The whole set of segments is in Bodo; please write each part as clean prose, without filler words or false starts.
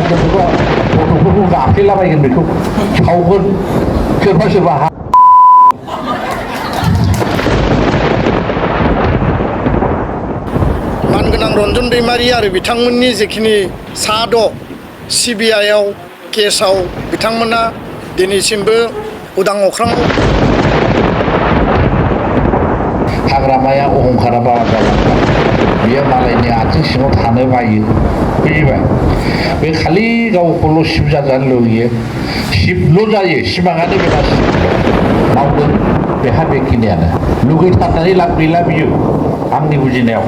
बेखौ गथ'फोरखौ गाफ्लेलाबायगोन बेखौ सावगोन सोरबा सोरबा मानगोनां रन्जन दैमारि आरो बिथांमोननि जेखिनि सा-6 सिबिआइआव केसआव बिथांमोना दिनैसिमबो उदां अख्राङाव हाग्रामाया अहंखारा बारा जालांबाय बियो मालायनि आथिं सिङाव थानो बायो बुजिबाय बे खालि गावखौल' सिब जाजानो लुगैयो सिबल' जायो सिमाङानो बेना सिबल' मावगोन बेहा बेखिनियानो लुगैथारनानै लाब गैला बियो आंनि बुजिनायाव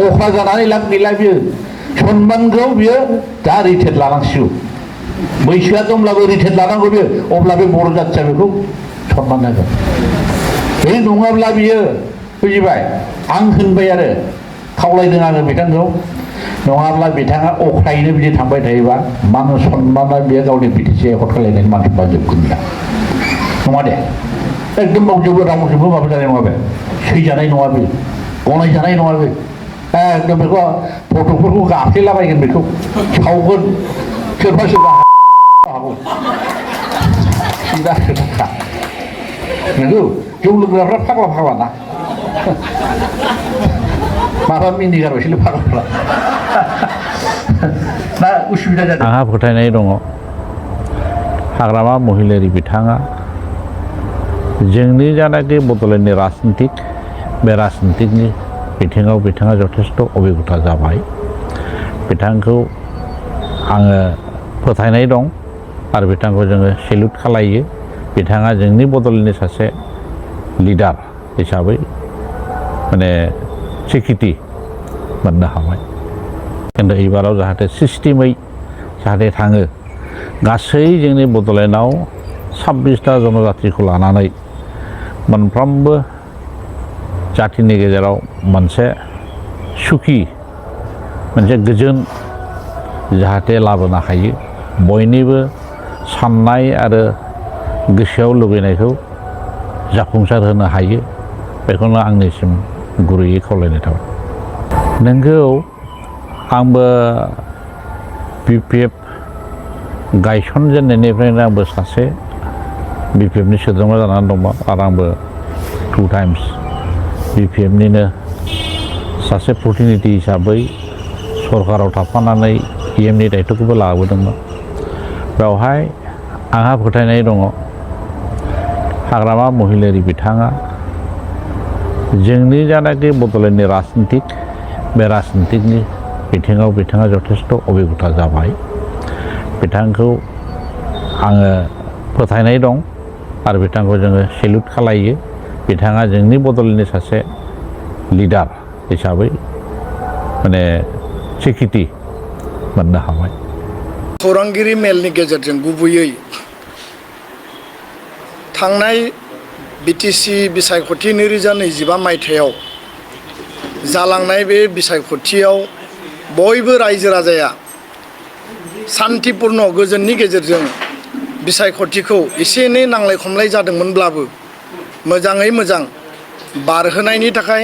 अख्रा जानानै लाब गैला बियो सनमानखौ बियो दा रिटेट लानांसिगौ बैसोआ दंब्लाबो रिटेट लानांगौ बियो अब्ला बे बर' जाथिया बेखौ सनमान होगोन बे नङाब्ला बियो बुजिबाय आं होनबाय आरो खावलायदों आङो बिथांखौ नङाब्ला बिथाङा अख्रायैनो बिदि थांबाय थायोबा मान सनमाना बियो गावनि बिटिसि एकर्ड खालायनायनि मानसिफ्रा जोबगोन दा नङा दे एकदम बावजोबो रावजोंबो माबा जानाय नङा बे सैजानाय नङा बे गनायजानाय नङा बे एकदम बेखौ गथ'फोरखौ गाफ्लेलाबायगोन बेखौ सावगोन सोरबा सोरबा हागौ सिदा खोथा नंगौ जौ लोंग्राफ्रा फाग्ला फाग्ला ना माबा मिनिगारबायसोलै फाग्लाफ्रा ना उसुबिदा जादों आंहा फोथायनाय दङ हाग्रामा महिलारि बिथाङा जोंनि जानाखि बड'लेण्डनि राजनितिक बे राजनितिकनि बिथिङाव बिथाङा जथेस्थ' अबिगथा जाबाय बिथांखौ आङो फोथायनाय दं आरो बिथांखौ जोङो सेलुट खालायो बिथाङा जोंनि बड'लेण्डनि सासे लिडार हिसाबै माने सिकिति मोननो हाबाय खिन्थु एबाराव जाहाथे सिस्टेमै जाहाथे थाङो गासै जोंनि बड'लेण्डआव 26टा जनजातिखौ लानानै मोनफ्रोमबो जातिनि गेजेराव मोनसे सुखि मोनसे गोजोन जाहाथे लाबोनो हायो बयनिबो साननाय आरो गोसोआव लुबैनायखौ जाफुंसार होनो हायो बेखौनो आंनिसिम गुरैयै खावलायनाय थाबाय नोंगौ आंबो BPF गायसनजेननायनिफ्रायनो आंबो सासे BPFनि सोद्रोमा जानानै दंमोन आरो आंबो 2 टाइम्स BPFनिनो सासे प्रतिनिधि हिसाबै सरकाराव थाफानानै EMनि दायथ'खौबो लाबोदोंमोन बेवहाय आंहा फोथायनाय दङ हाग्रामा महिलारि बिथाङा जोंनि जानाखि बड'लेण्डनि राजनितिक बे राजनितिकनि बिथिङाव बिथाङा जथेस्थ' अबिगथा जाबाय बिथांखौ आङो फोथायनाय दं आरो बिथांखौ जोङो सेलुट खालायो बिथाङा जोंनि बड'लेण्डनि सासे लिडार हिसाबै माने सिकिति मोननो हाबाय खौरांगिरि मेलनि गेजेरजों गुबैयै थांनाय बिटिसि बिसायख'थि 2025 मायथाइयाव जालांनाय बे बिसायख'थियाव बयबो रायजो राजाया सान्तिपुर्ण गोजोननि गेजेरजों बिसायख'थिखौ एसे एनै नांलाय खमलाय जादोंमोनब्लाबो मोजाङै मोजां बारहोनायनि थाखाय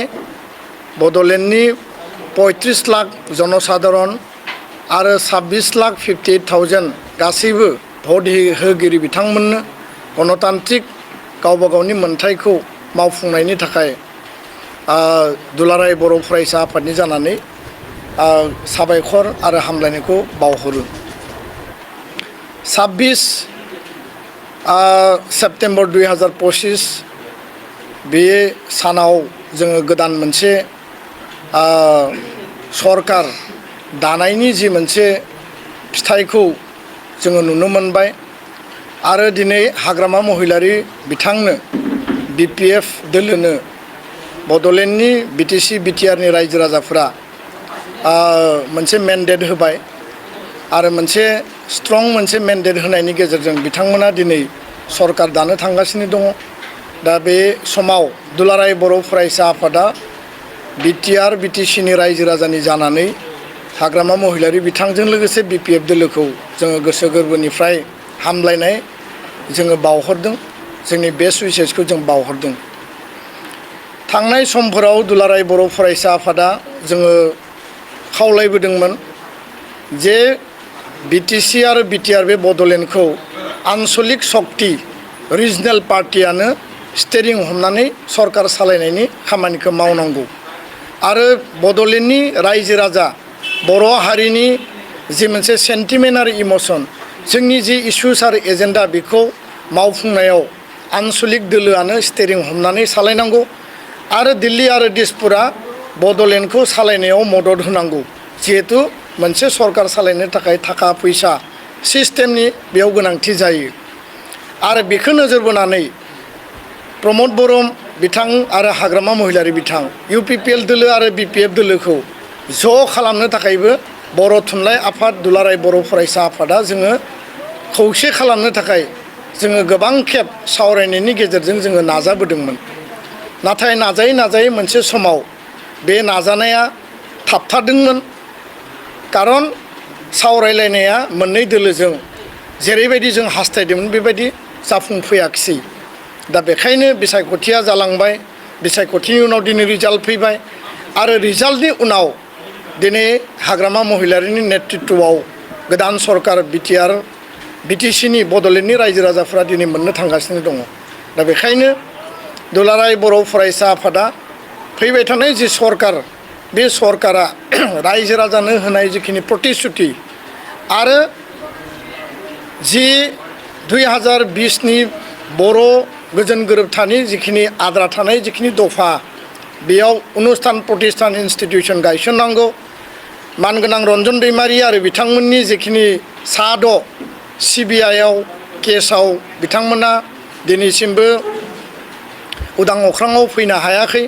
बड'लेण्डनि 35 लाख जनसाधारन आरो 26,58,000 गासैबो भट होगिरि बिथांमोननो गणतान्त्रिक गावबा गावनि मोन्थायखौ मावफुंनायनि थाखाय दुलाराय बर' फरायसा आफादनि जानानै साबायखर आरो हामलायनायखौ बावहरो 26 सेप्तेम्बर 2025 बे सानाव जोङो गोदान मोनसे सरकार दानायनि जि मोनसे फिथाइखौ जोङो नुनो मोनबाय आरो दिनै हाग्रामा महिलारि बिथांनो BPF दोलोनो बड'लेण्डनि बिटिसि बिटिआरनि रायजो राजाफोरा मोनसे मेन्डेट होबाय आरो मोनसे स्ट्रं मोनसे मेन्डेट होनायनि गेजेरजों बिथांमोना दिनै सरकार दानो थांगासिनो दङ दा बे समाव दुलाराय बर' फरायसा आफादा बिटिआर बिटिसिनि रायजो राजानि जानानै हाग्रामा महिलारि बिथांजों लोगोसे BPF दोलोखौ जोङो गोसो गोरबोनिफ्राय हामलायनाय जोङो बावहरदों जोंनि बेस्ट उइसेसखौ जों बावहरदों थांनाय समफोराव दुलाराय बर' फरायसा आफादा जोङो खावलायबोदोंमोन जे बिटिसि आरो बिटिआर बे बड'लेण्डखौ आन्सलिक शक्ति रिजनेल पार्टियानो स्टेरिं हमनानै सरकार सालायनायनि खामानिखौ मावनांगौ आरो बड'लेण्डनि रायजो राजा बर' हारिनि जि मोनसे सेन्टिमेन्ट आरो इमसन जोंनि जि इस्युस आरो एजेन्डा बेखौ मावफुंनायाव आन्सलिक दोलोआनो स्टेरिं हमनानै सालायनांगौ आरो दिल्ली आरो दिसपुरा बड'लेण्डखौ सालायनायाव मदद होनांगौ जिहेतु मोनसे सरकार सालायनो थाखाय थाखा फैसा सिस्टेमनि बेयाव गोनांथि जायो आरो बेखौ नोजोर बोनानै प्रमद बर' बिथां आरो हाग्रामा महिलारि बिथां UPPL दोलो आरो BPF दोलोखौ ज' खालामनो थाखायबो बर' थुनलाइ आफाद दुलाराय बर' फरायसा आफादा जोङो खौसे खालामनो थाखाय जोङो गोबां खेब सावरायनायनि गेजेरजों जोङो नाजाबोदोंमोन नाथाय नाजायै मोनसे समाव बे नाजानाया थाबथादोंमोन खारन सावरायलायनाया मोननै दोलोजों जेरैबायदि जों हास्थायदोंमोन बेबायदि जाफुंफैयाखिसै दा बेखायनो बिसायख'थिया जालांबाय बिसायख'थिनि उनाव दिनै रिजाल्ट फैबाय आरो रिजाल्टनि उनाव दिनै हाग्रामा महिलारिनि नेतृत्वआव गोदान सरकार बिटिसिनि बड'लेण्डनि रायजो राजाफोरा दिनै मोननो थांगासिनो दङ दा बेखायनो दुलाराय बर' फरायसा आफादा फैबाय थानाय जि सरकार बे सरकारा रायजो राजानो होनाय जिखिनि प्रतिश्रुति आरो जि 2020नि बर' गोजोन गोरोबथानि जिखिनि आद्रा थानाय जिखिनि दफा बेयाव अनुस्थान प्रतिष्ठान इन्स्टिटिउसन गायसननांगौ मानगोनां रन्जन दैमारि आरो बिथांमोननि जिखिनि सा-6 CBIआव केसाव बिथांमोना दिनैसिमबो उदां अख्राङाव फैनो हायाखै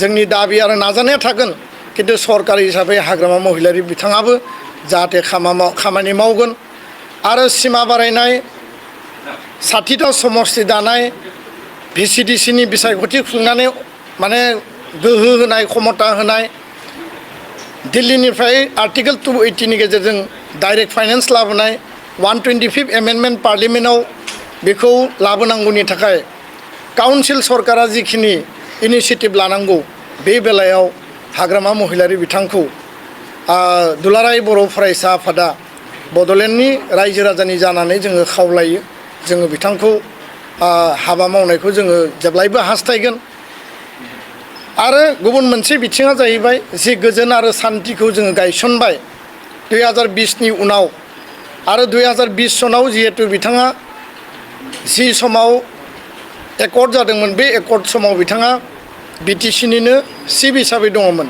जोंनि दाबि आरो नाजानाया थागोन किन्तु सरकार हिसाबै हाग्रामा महिलारि बिथाङाबो जाहाथे खामानि मावगोन आरो सिमा बारायनाय 60टा समस्ति दानाय VCDCनि बिसायख'थि खुंनानै माने गोहो होनाय क्षमता होनाय दिल्लीनिफ्राय आर्टिकेल 280नि गेजेरजों डाइरेक्ट फाइनेन्स लाबोनाय 125 एमेन्डमेन्ट पार्लियामेन्टआव बेखौ लाबोनांगौनि थाखाय काउन्सिल सरकारा जिखिनि इनिसिएटिभ लानांगौ बे बेलायाव हाग्रामा महिलारि बिथांखौ दुलाराय बर' फरायसा आफादा बड'लेण्डनि रायजो राजानि जानानै जोङो खावलायो जोङो बिथांखौ हाबा मावनायखौ जोङो जेब्लायबो हास्थायगोन आरो गुबुन मोनसे बिथिङा जाहैबाय जि गोजोन आरो सान्थिखौ जोङो गायसनबाय 2020नि उनाव आरो 2020 सनाव जिहेतु बिथाङा जि समाव एकर्ड जादोंमोन बे एकर्ड समाव बिथाङा बिटिसिनिनो चिफ हिसाबै दङमोन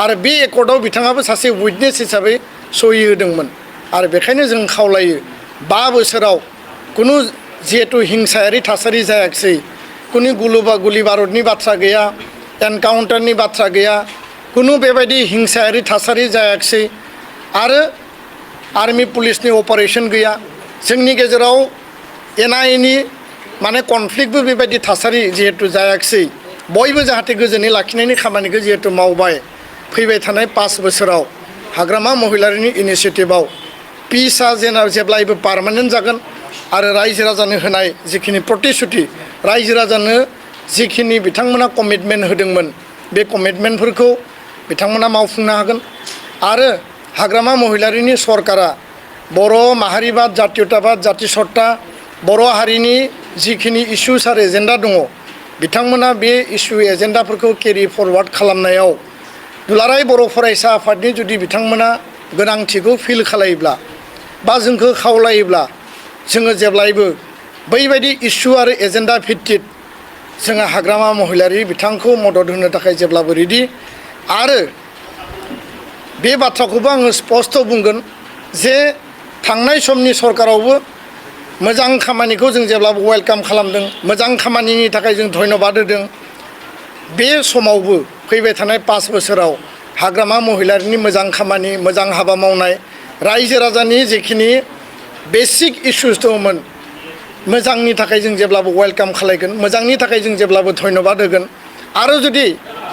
आरो बे एकर्डआव बिथाङाबो सासे उइटनेस हिसाबै सहि होदोंमोन आरो बेखायनो जों खावलायो 5 बोसोराव कुनु जिहेतु हिंसायारि थासारि जायाखिसै कुनु गुलि बारुदनि बाथ्रा गैया एनकाउन्टारनि बाथ्रा गैया कुनु बेबायदि हिंसायारि थासारि जायाखिसै आरो आर्मी पुलिसनि अपारेशन गैया जोंनि गेजेराव एना-एनि माने कनफ्लिक्टबो बेबायदि थासारि जिहेतु जायाखिसै बयबो जाहाथे गोजोनै लाखिनायनि खामानिखौ जिहेतु मावबाय फैबाय थानाय 5 बोसोराव हाग्रामा महिलारिनि इनिसिएटिभआव पिसआ जेब्लायबो पार्मानेन्ट जागोन आरो रायजो राजानो होनाय जिखिनि प्रतिश्रुति रायजो राजानो जिखिनि बिथांमोना कमिटमेन्ट होदोंमोन बे कमिटमेन्टफोरखौ बिथांमोना मावफुंनो हागोन आरो हाग्रामा महिलारिनि सरकारा बर' माहारिबाद जातीयताबाद जातिसत्ता बर' हारिनि जिखिनि इस्युस आरो एजेन्डा दङ बिथांमोना बे इस्यु एजेन्डाफोरखौ केरि फरवार्ड खालामनायाव दुलाराय बर' फरायसा आफादनि जुदि बिथांमोना गोनांथिखौ फिल खालायोब्ला बा जोंखौ खावलायोब्ला जोङो जेब्लायबो बैबायदि इस्यु आरो एजेन्डा भित्तिक जोङो हाग्रामा महिलारि बिथांखौ मदद होनो थाखाय जेब्लाबो रेडि आरो बे बाथ्राखौबो आङो स्पष्ट बुंगोन जे थांनाय समनि सरकारावबो मोजां खामानिखौ जों जेब्लाबो वेलकाम खालामदों मोजां खामानिनि थाखाय जों धन्यबाद होदों बे समावबो फैबाय थानाय 5 बोसोराव हाग्रामा महिलारिनि मोजां खामानि मोजां हाबा मावनाय रायजो राजानि जिखिनि बेसिक इस्युस दंमोन मोजांनि थाखाय जों जेब्लाबो वेलकाम खालायगोन मोजांनि थाखाय जों जेब्लाबो धन्यबाद होगोन आरो जुदि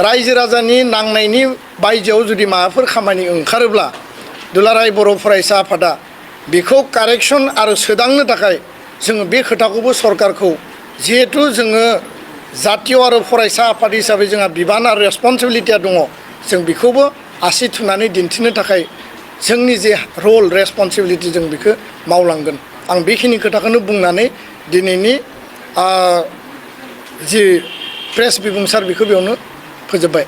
रायजो राजानि नांनायनि बायजोआव जुदि माबाफोर खामानि ओंखारोब्ला दुलाराय बर' फरायसा आफादा बेखौ कारेक्सन आरो सोदांनो थाखाय जोङो बे खोथाखौबो सरकारखौ जिहेतु जोङो जातीय आरो फरायसा आफाद हिसाबै जोंहा बिबान आरो रेसपन्सिबिलिटिया दङ जों बेखौबो आसि थुनानै दिन्थिनो थाखाय जोंनि जे रल रेसपन्सिबिलिटि जों बेखौ मावलांगोन आं बेखिनि खोथाखौनो बुंनानै दिनैनि जि प्रेस बिबुंसार बेखौ बेयावनो फोजोबबाय